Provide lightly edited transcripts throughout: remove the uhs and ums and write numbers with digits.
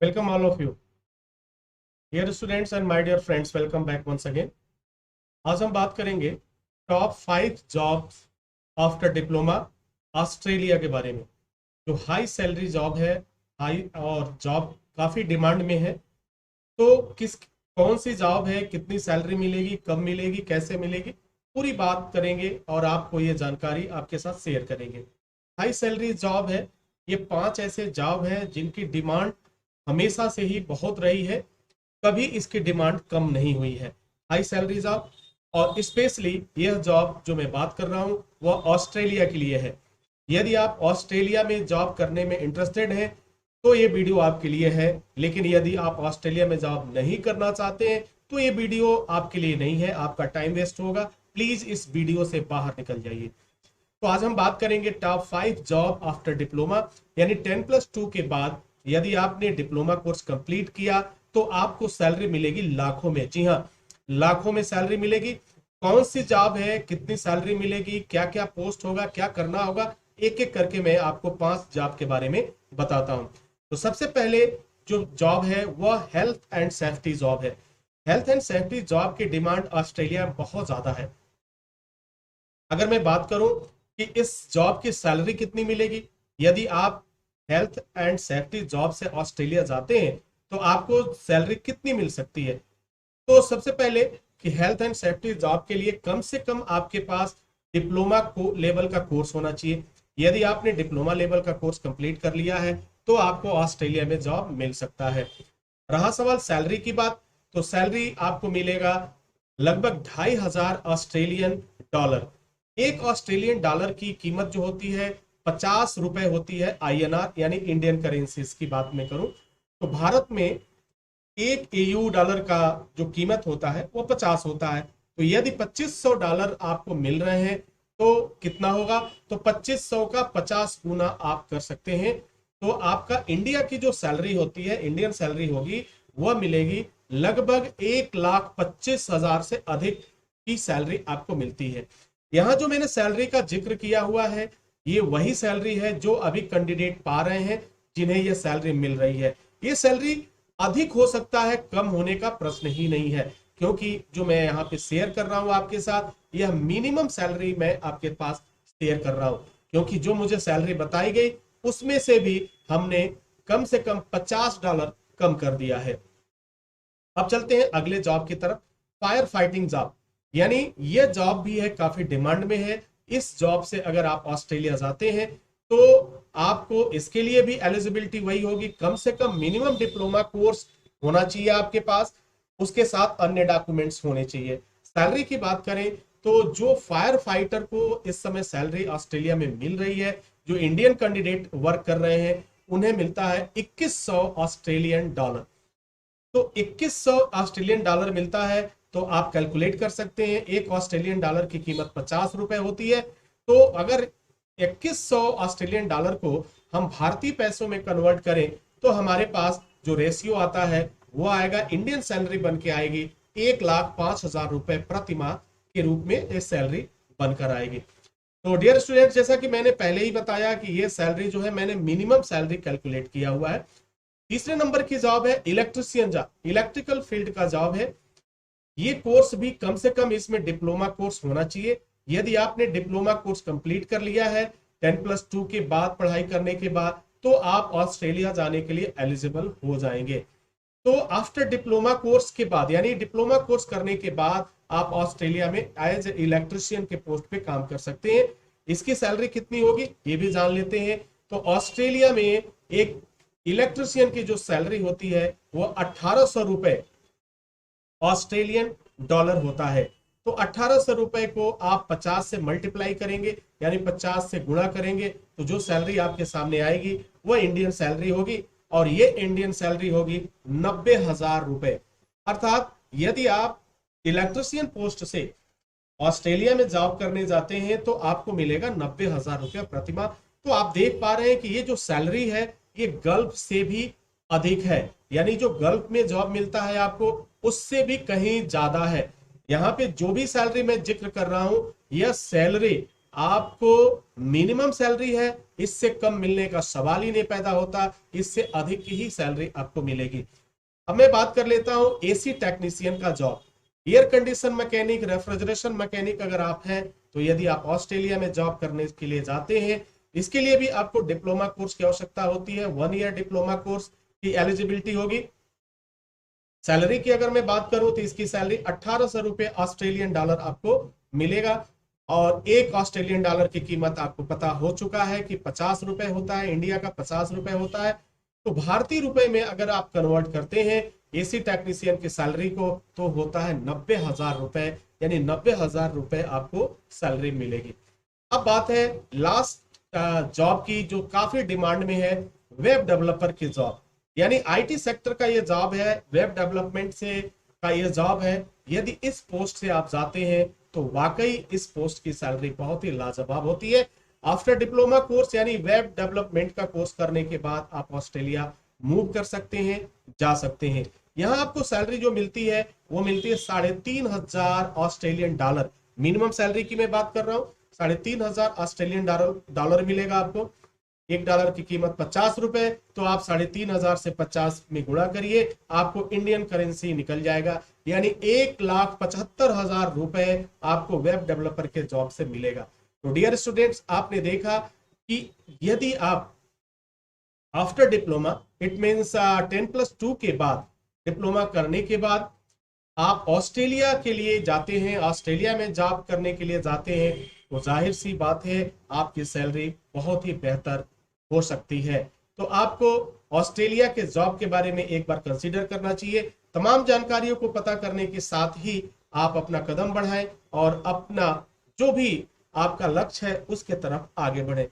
Welcome all of you. Dear students and my dear friends, welcome back once again. आज हम बात करेंगे top 5 jobs after diploma Australia के बारे में। जो हाई सैलरी जॉब है, हाई और जॉब काफ़ी डिमांड में है। तो कौन सी जॉब है, कितनी सैलरी मिलेगी, कब मिलेगी, कैसे मिलेगी, पूरी बात करेंगे और आपको ये जानकारी आपके साथ शेयर करेंगे। हाई सैलरी जॉब है, ये 5 ऐसे जॉब हैं जिनकी डिमांड हमेशा से ही बहुत रही है, कभी इसकी डिमांड कम नहीं हुई है। हाई सैलरी जॉब, और स्पेशली यह जॉब जो मैं बात कर रहा हूँ वह ऑस्ट्रेलिया के लिए है। यदि आप ऑस्ट्रेलिया में जॉब करने में इंटरेस्टेड हैं तो ये वीडियो आपके लिए है, लेकिन यदि आप ऑस्ट्रेलिया में जॉब नहीं करना चाहते हैं तो ये वीडियो आपके लिए नहीं है, आपका टाइम वेस्ट होगा। प्लीज इस वीडियो से बाहर निकल जाइए। तो आज हम बात करेंगे टॉप 5 जॉब आफ्टर डिप्लोमा, यानी 10+2 के बाद यदि आपने डिप्लोमा कोर्स कंप्लीट किया तो आपको सैलरी मिलेगी लाखों में। जी हाँ, लाखों में सैलरी मिलेगी। कौन सी जॉब है, कितनी सैलरी मिलेगी, क्या क्या पोस्ट होगा, क्या करना होगा, एक एक करके मैं आपको 5 जॉब के बारे में बताता हूं। तो सबसे पहले जो जॉब है वह हेल्थ एंड सेफ्टी जॉब है। हेल्थ एंड सेफ्टी जॉब की डिमांड ऑस्ट्रेलिया में बहुत ज्यादा है। अगर मैं बात करूं कि इस जॉब की सैलरी कितनी मिलेगी, यदि आप हेल्थ एंड सेफ्टी जॉब से ऑस्ट्रेलिया जाते हैं तो आपको सैलरी कितनी मिल सकती है। तो सबसे पहले कि हेल्थ एंड सेफ्टी जॉब के लिए कम से कम आपके पास डिप्लोमा को लेवल का कोर्स होना चाहिए। यदि आपने डिप्लोमा लेवल का कोर्स कंप्लीट कर लिया है तो आपको ऑस्ट्रेलिया में जॉब मिल सकता है। रहा सवाल सैलरी की बात, तो सैलरी आपको मिलेगा लगभग 2,500 ऑस्ट्रेलियन डॉलर। एक ऑस्ट्रेलियन डॉलर की कीमत जो होती है 50 रुपए होती है INR, यानी इंडियन करेंसीज की बात में करूं तो भारत में एक EU डॉलर का जो कीमत होता है वो 50 होता है। तो यदि $2,500 आपको मिल रहे हैं तो कितना होगा, तो 2,500 का 50 गुना आप कर सकते हैं। तो आपका इंडिया की जो सैलरी होती है, इंडियन सैलरी होगी, वह मिलेगी लगभग 1,25,000 से अधिक की सैलरी आपको मिलती है। यहाँ जो मैंने सैलरी का जिक्र किया हुआ है ये वही सैलरी है जो अभी कैंडिडेट पा रहे हैं, जिन्हें यह सैलरी मिल रही है। ये सैलरी अधिक हो सकता है, कम होने का प्रश्न ही नहीं है, क्योंकि जो मैं यहाँ पे शेयर कर रहा हूँ आपके साथ यह मिनिमम सैलरी मैं आपके पास शेयर कर रहा हूँ, क्योंकि जो मुझे सैलरी बताई गई उसमें से भी हमने कम से कम $50 कम कर दिया है। अब चलते हैं अगले जॉब की तरफ, फायर फाइटिंग जॉब। यानी यह जॉब भी है, काफी डिमांड में है। इस जॉब से अगर आप ऑस्ट्रेलिया जाते हैं तो आपको इसके लिए भी एलिजिबिलिटी वही होगी, कम से कम मिनिमम डिप्लोमा कोर्स होना चाहिए आपके पास, उसके साथ अन्य डॉक्यूमेंट्स होने चाहिए। सैलरी की बात करें तो जो फायर फाइटर को इस समय सैलरी ऑस्ट्रेलिया में मिल रही है, जो इंडियन कैंडिडेट वर्क कर रहे हैं, उन्हें मिलता है 2100 ऑस्ट्रेलियन डॉलर। तो 2100 ऑस्ट्रेलियन डॉलर मिलता है। तो आप कैलकुलेट कर सकते हैं, एक ऑस्ट्रेलियन डॉलर की कीमत 50 रुपए होती है। तो अगर 2100 ऑस्ट्रेलियन डॉलर को हम भारतीय पैसों में कन्वर्ट करें तो हमारे पास जो रेशियो आता है वो आएगा, इंडियन सैलरी बन के आएगी 1,05,000 रुपए प्रति माह के रूप में ये सैलरी बनकर आएगी। तो डियर स्टूडेंट्स, जैसा कि मैंने पहले ही बताया कि ये सैलरी जो है मैंने मिनिमम सैलरी कैलकुलेट किया हुआ है। तीसरे नंबर की जॉब है इलेक्ट्रिशियन जॉब, इलेक्ट्रिकल फील्ड का जॉब है। ये कोर्स भी कम से कम इसमें डिप्लोमा कोर्स होना चाहिए। यदि आपने डिप्लोमा कोर्स कंप्लीट कर लिया है 10+2 के बाद पढ़ाई करने के बाद, तो आप ऑस्ट्रेलिया जाने के लिए एलिजिबल हो जाएंगे। तो आफ्टर डिप्लोमा कोर्स के बाद, यानी डिप्लोमा कोर्स करने के बाद आप ऑस्ट्रेलिया में एज इलेक्ट्रिशियन के पोस्ट पे काम कर सकते हैं। इसकी सैलरी कितनी होगी ये भी जान लेते हैं। तो ऑस्ट्रेलिया में एक इलेक्ट्रिशियन की जो सैलरी होती है वो 1,800 रुपए ऑस्ट्रेलियन डॉलर होता है। तो 1,800 रुपए को आप 50 से मल्टीप्लाई करेंगे, यानी 50 से गुणा करेंगे, तो जो सैलरी आपके सामने आएगी वह इंडियन सैलरी होगी, और ये इंडियन सैलरी होगी 90,000 रुपए। अर्थात यदि आप इलेक्ट्रिशियन पोस्ट से ऑस्ट्रेलिया में जॉब करने जाते हैं तो आपको मिलेगा 90,000 रुपया प्रति माह। तो आप देख पा रहे हैं कि ये जो सैलरी है ये गल्फ से भी अधिक है, यानी जो गल्फ में जॉब मिलता है आपको उससे भी कहीं ज्यादा है। यहाँ पे जो भी सैलरी मैं जिक्र कर रहा हूं यह सैलरी आपको मिनिमम सैलरी है, इससे कम मिलने का सवाल ही नहीं पैदा होता, इससे अधिक ही सैलरी आपको मिलेगी। अब मैं बात कर लेता हूं एसी टेक्नीशियन का job. Air condition mechanic, refrigeration mechanic अगर आप हैं, तो यदि आप ऑस्ट्रेलिया में जॉब करने के लिए जाते हैं, इसके लिए भी आपको डिप्लोमा कोर्स की आवश्यकता होती है। 1 ईयर डिप्लोमा कोर्स की एलिजिबिलिटी होगी। सैलरी की अगर मैं बात करूं तो इसकी सैलरी 1800 रुपए ऑस्ट्रेलियन डॉलर आपको मिलेगा। और एक ऑस्ट्रेलियन डॉलर की कीमत आपको पता हो चुका है कि 50 रुपए होता है, इंडिया का 50 रुपए होता है। तो भारतीय रुपए में अगर आप कन्वर्ट करते हैं एसी टेक्नीशियन की सैलरी को, तो होता है 90,000 रुपए, यानी 90,000 रुपए आपको सैलरी मिलेगी। अब बात है लास्ट जॉब की जो काफी डिमांड में है, वेब डेवलपर की जॉब। यानी आईटी सेक्टर का ये जॉब है, वेब डेवलपमेंट से का ये जॉब है। यदि इस पोस्ट से आप जाते हैं तो वाकई इस पोस्ट की सैलरी बहुत ही लाजवाब होती है। आफ्टर डिप्लोमा कोर्स यानी वेब डेवलपमेंट का कोर्स करने के बाद आप ऑस्ट्रेलिया मूव कर सकते हैं, जा सकते हैं। यहाँ आपको सैलरी जो मिलती है वो मिलती है 3,500 ऑस्ट्रेलियन डॉलर। मिनिमम सैलरी की मैं बात कर रहा हूँ, 3,500 ऑस्ट्रेलियन डॉलर मिलेगा आपको। $1 की कीमत 50 रुपए, तो आप 3,500 से 50 में गुणा करिए, आपको इंडियन करेंसी निकल जाएगा, यानी 1,75,000 रुपए आपको वेब डेवलपर के जॉब से मिलेगा। तो डियर स्टूडेंट्स, आपने देखा कि यदि आप आफ्टर डिप्लोमा, इट मीन्स 10+2 के बाद, डिप्लोमा करने के बाद आप ऑस्ट्रेलिया के लिए जाते हैं, ऑस्ट्रेलिया में जॉब करने के लिए जाते हैं, तो जाहिर सी बात है आपकी सैलरी बहुत ही बेहतर हो सकती है। तो आपको ऑस्ट्रेलिया के जॉब के बारे में एक बार कंसीडर करना चाहिए। तमाम जानकारियों को पता करने के साथ ही आप अपना कदम बढ़ाएं और अपना जो भी आपका लक्ष्य है उसके तरफ आगे बढ़े।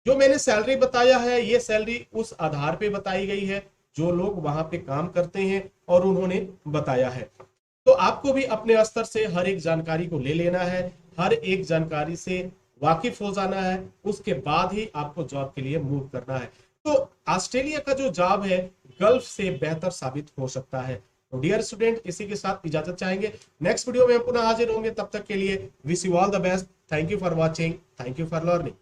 जो मैंने सैलरी बताया है, ये सैलरी उस आधार पे बताई गई है जो लोग वहां पे काम करते हैं और उन्होंने बताया है। तो आपको भी अपने स्तर से हर एक जानकारी को ले लेना है, हर एक जानकारी से वाकिफ हो जाना है, उसके बाद ही आपको जॉब के लिए मूव करना है। तो ऑस्ट्रेलिया का जो जॉब है गल्फ से बेहतर साबित हो सकता है। तो डियर स्टूडेंट, इसी के साथ इजाजत चाहेंगे। नेक्स्ट वीडियो में पुनः हाजिर होंगे, तब तक के लिए wish you all the best. Thank you for watching, thank you for learning.